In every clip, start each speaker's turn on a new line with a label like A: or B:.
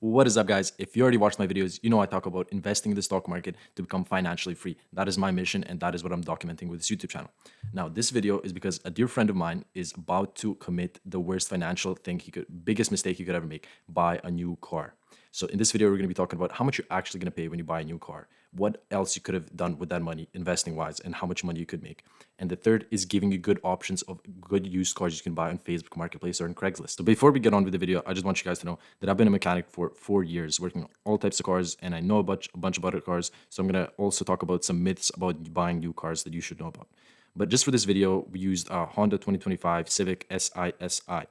A: What is up, guys? If you already watched my videos, you know I talk about investing in the stock market to become financially free. That is my mission, and that is what I'm documenting with this YouTube channel. Now, this video is because a dear friend of mine is about to commit the worst financial thing biggest mistake he could ever make: buy a new car. So in this video, we're going to be talking about how much you're actually going to pay when you buy a new car, what else you could have done with that money investing wise, and how much money you could make. And the third is giving you good options of good used cars you can buy on Facebook Marketplace or on Craigslist. So before we get on with the video, I just want you guys to know that I've been a mechanic for 4 years, working on all types of cars, and I know a bunch about cars. So I'm going to also talk about some myths about buying new cars that you should know about. But just for this video, we used a Honda 2025 Civic SISI.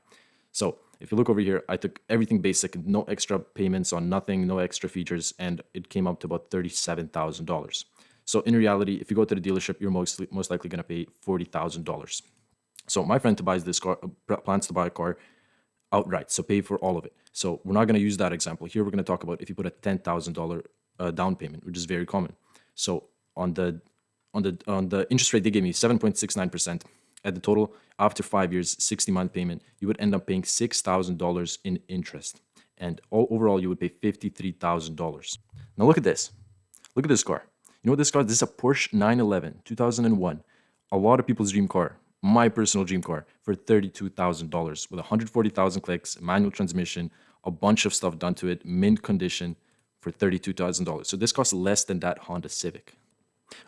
A: So if you look over here, I took everything basic, no extra payments on nothing, no extra features, and it came up to about $37,000. So in reality, if you go to the dealership, you're most likely going to pay $40,000. So my friend plans to buy a car outright, so pay for all of it. So we're not going to use that example here. We're going to talk about if you put a $10,000 down payment, which is very common. So on the interest rate they gave me, 7.69%. At the total, after 5 years, 60-month payment, you would end up paying $6,000 in interest, and overall you would pay $53,000. Now look at this. Look at this car. You know what this car is? This is a Porsche 911 2001. A lot of people's dream car. My personal dream car for $32,000 with 140,000 clicks, manual transmission, a bunch of stuff done to it, mint condition for $32,000. So this costs less than that Honda Civic.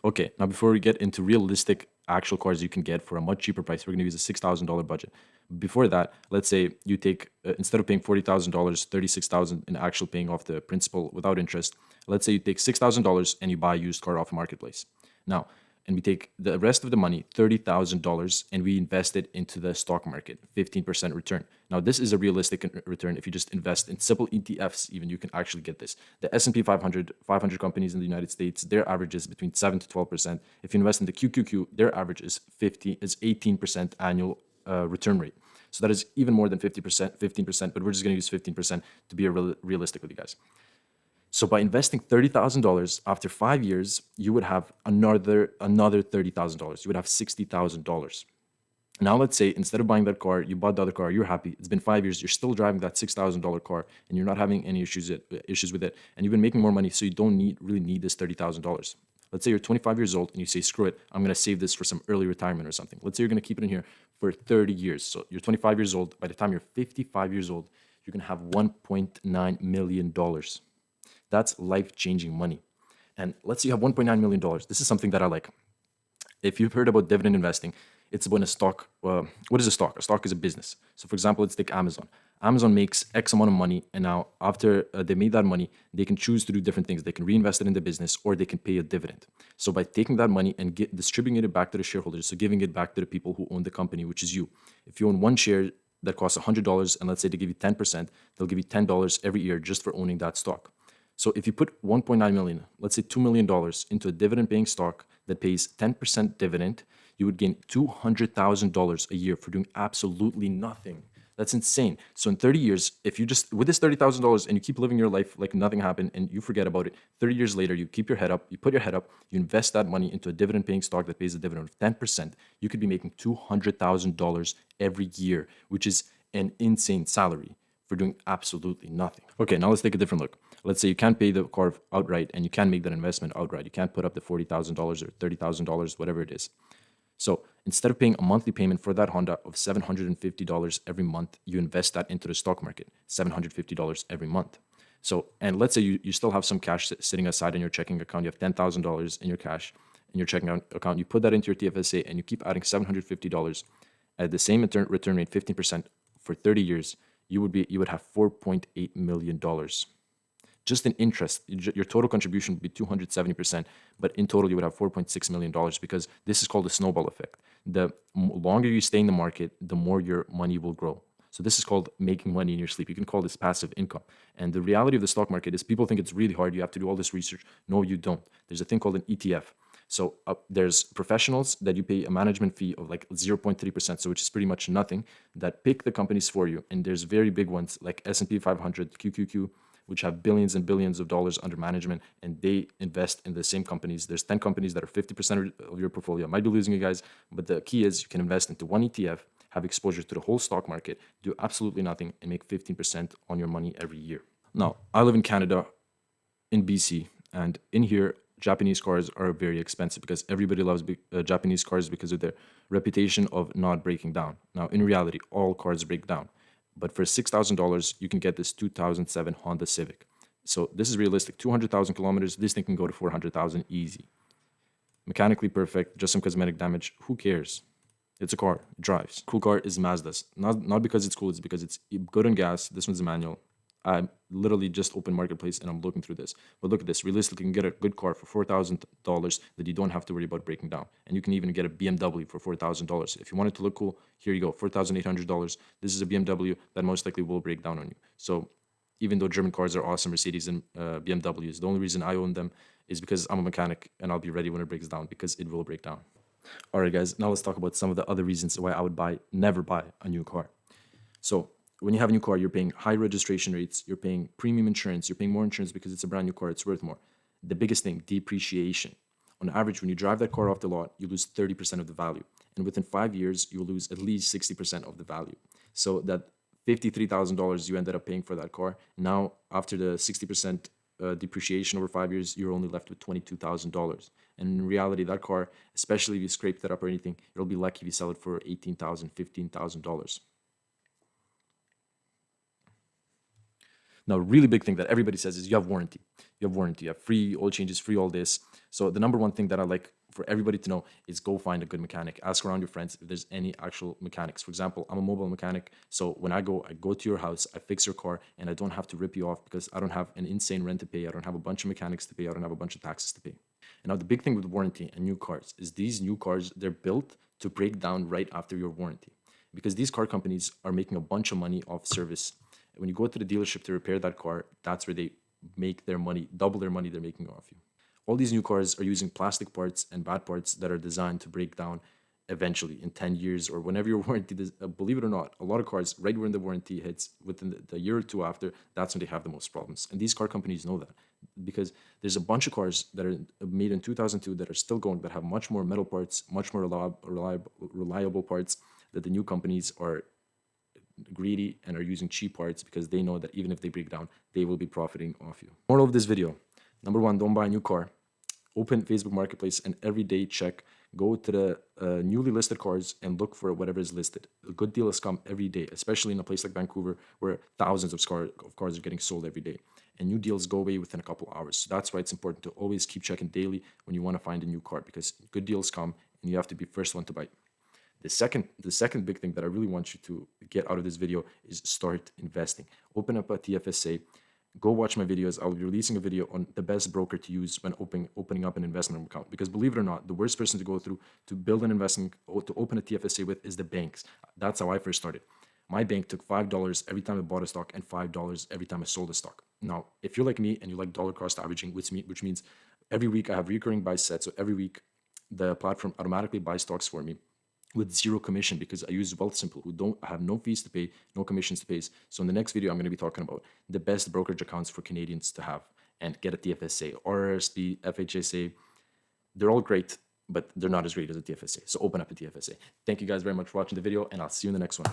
A: Okay, now before we get into realistic actual cars you can get for a much cheaper price, we're going to use a $6,000 budget. Before that, let's say you take, instead of paying $40,000, $36,000 in actual paying off the principal without interest. Let's say you take $6,000 and you buy a used car off a marketplace. Now, and we take the rest of the money, $30,000, and we invest it into the stock market, 15% return. Now, this is a realistic return. If you just invest in simple ETFs, even you can actually get this. The S&P 500 companies in the United States, their average is between 7 to 12%. If you invest in the QQQ, their average is 18% annual return rate. So that is even more than 50%, 15%, but we're just going to use 15% to be realistic with you guys. So by investing $30,000 after 5 years, you would have another $30,000. You would have $60,000. Now let's say instead of buying that car, you bought the other car, you're happy. It's been 5 years, you're still driving that $6,000 car, and you're not having any issues with it, and you've been making more money, so you don't really need this $30,000. Let's say you're 25 years old and you say, screw it, I'm going to save this for some early retirement or something. Let's say you're going to keep it in here for 30 years. So you're 25 years old. By the time you're 55 years old, you're going to have $1.9 million. That's life-changing money. And let's say you have $1.9 million. This is something that I like. If you've heard about dividend investing, it's when a stock, what is a stock? A stock is a business. So for example, let's take Amazon. Amazon makes X amount of money, and now after they made that money, they can choose to do different things. They can reinvest it in the business, or they can pay a dividend. So by taking that money and distributing it back to the shareholders, so giving it back to the people who own the company, which is you. If you own one share that costs $100, and let's say they give you 10%, they'll give you $10 every year just for owning that stock. So if you put 1.9 million, let's say $2 million into a dividend paying stock that pays 10% dividend, you would gain $200,000 a year for doing absolutely nothing. That's insane. So in 30 years, if you just, with this $30,000 and you keep living your life like nothing happened and you forget about it, 30 years later, you keep your head up, you put your head up, you invest that money into a dividend paying stock that pays a dividend of 10%, you could be making $200,000 every year, which is an insane salary for doing absolutely nothing. Okay, now let's take a different look. Let's say you can't pay the car outright and you can't make that investment outright. You can't put up the $40,000 or $30,000, whatever it is. So instead of paying a monthly payment for that Honda of $750 every month, you invest that into the stock market, $750 every month. So, and let's say you still have some cash sitting aside in your checking account. You have $10,000 in your cash in your checking account. You put that into your TFSA and you keep adding $750 at the same return rate, 15% for 30 years. You would have $4.8 million. Just in interest, your total contribution would be 270%, but in total you would have $4.6 million because this is called the snowball effect. The longer you stay in the market, the more your money will grow. So this is called making money in your sleep. You can call this passive income. And the reality of the stock market is people think it's really hard. You have to do all this research. No, you don't. There's a thing called an ETF. So there's professionals that you pay a management fee of like 0.3%, so which is pretty much nothing, that pick the companies for you. And there's very big ones like S&P 500, QQQ, which have billions and billions of dollars under management, and they invest in the same companies. There's 10 companies that are 50% of your portfolio. I might be losing you guys, but the key is you can invest into one ETF, have exposure to the whole stock market, do absolutely nothing, and make 15% on your money every year. Now, I live in Canada, in BC, and in here, Japanese cars are very expensive because everybody loves Japanese cars because of their reputation of not breaking down. Now, in reality, all cars break down, but for $6,000, you can get this 2007 Honda Civic. So this is realistic. 200,000 kilometers, this thing can go to 400,000 easy. Mechanically perfect, just some cosmetic damage. Who cares? It's a car. It drives. Cool car is Mazda's. Not because it's cool. It's because it's good on gas. This one's a manual. I literally just opened Marketplace and I'm looking through this. But look at this. Realistically, you can get a good car for $4,000 that you don't have to worry about breaking down. And you can even get a BMW for $4,000. If you want it to look cool, here you go. $4,800. This is a BMW that most likely will break down on you. So even though German cars are awesome, Mercedes and BMWs, the only reason I own them is because I'm a mechanic and I'll be ready when it breaks down, because it will break down. All right, guys, now let's talk about some of the other reasons why I would never buy a new car. So when you have a new car, you're paying high registration rates, you're paying premium insurance, you're paying more insurance because it's a brand new car, it's worth more. The biggest thing, depreciation. On average, when you drive that car off the lot, you lose 30% of the value. And within 5 years, you will lose at least 60% of the value. So that $53,000 you ended up paying for that car, now after the 60% depreciation over 5 years, you're only left with $22,000. And in reality, that car, especially if you scrape that up or anything, you'll be lucky if you sell it for $18,000, $15,000. Now, really big thing that everybody says is you have warranty. You have warranty. You have free oil changes, free all this. So the number one thing that I like for everybody to know is go find a good mechanic. Ask around your friends if there's any actual mechanics. For example, I'm a mobile mechanic. So when I go to your house, I fix your car, and I don't have to rip you off because I don't have an insane rent to pay. I don't have a bunch of mechanics to pay. I don't have a bunch of taxes to pay. And now the big thing with warranty and new cars is these new cars, they're built to break down right after your warranty, because these car companies are making a bunch of money off service. When you go to the dealership to repair that car, that's where they make their money, double their money they're making off you. All these new cars are using plastic parts and bad parts that are designed to break down eventually in 10 years or whenever your warranty believe it or not, a lot of cars, right when the warranty hits, within the year or two after, that's when they have the most problems. And these car companies know that, because there's a bunch of cars that are made in 2002 that are still going, that have much more metal parts, much more reliable parts, that the new companies are greedy and are using cheap parts because they know that even if they break down, they will be profiting off you. Moral of this video: number one, don't buy a new car. Open Facebook Marketplace and every day check. Go to the newly listed cars and look for whatever is listed. Good deals come every day, especially in a place like Vancouver where thousands of cars are getting sold every day. And new deals go away within a couple hours. So that's why it's important to always keep checking daily when you want to find a new car, because good deals come and you have to be first one to bite. The second big thing that I really want you to get out of this video is start investing. Open up a TFSA. Go watch my videos. I'll be releasing a video on the best broker to use when opening up an investment account. Because believe it or not, the worst person to go through to build an investment or to open a TFSA with is the banks. That's how I first started. My bank took $5 every time I bought a stock and $5 every time I sold a stock. Now, if you're like me and you like dollar cost averaging, which means every week I have recurring buy sets. So every week the platform automatically buys stocks for me with zero commission, because I use Wealthsimple, who don't have no fees to pay, no commissions to pay. So in the next video, I'm going to be talking about the best brokerage accounts for Canadians to have and get a TFSA, RRSP, FHSA. They're all great, but they're not as great as a TFSA. So open up a TFSA. Thank you guys very much for watching the video, and I'll see you in the next one.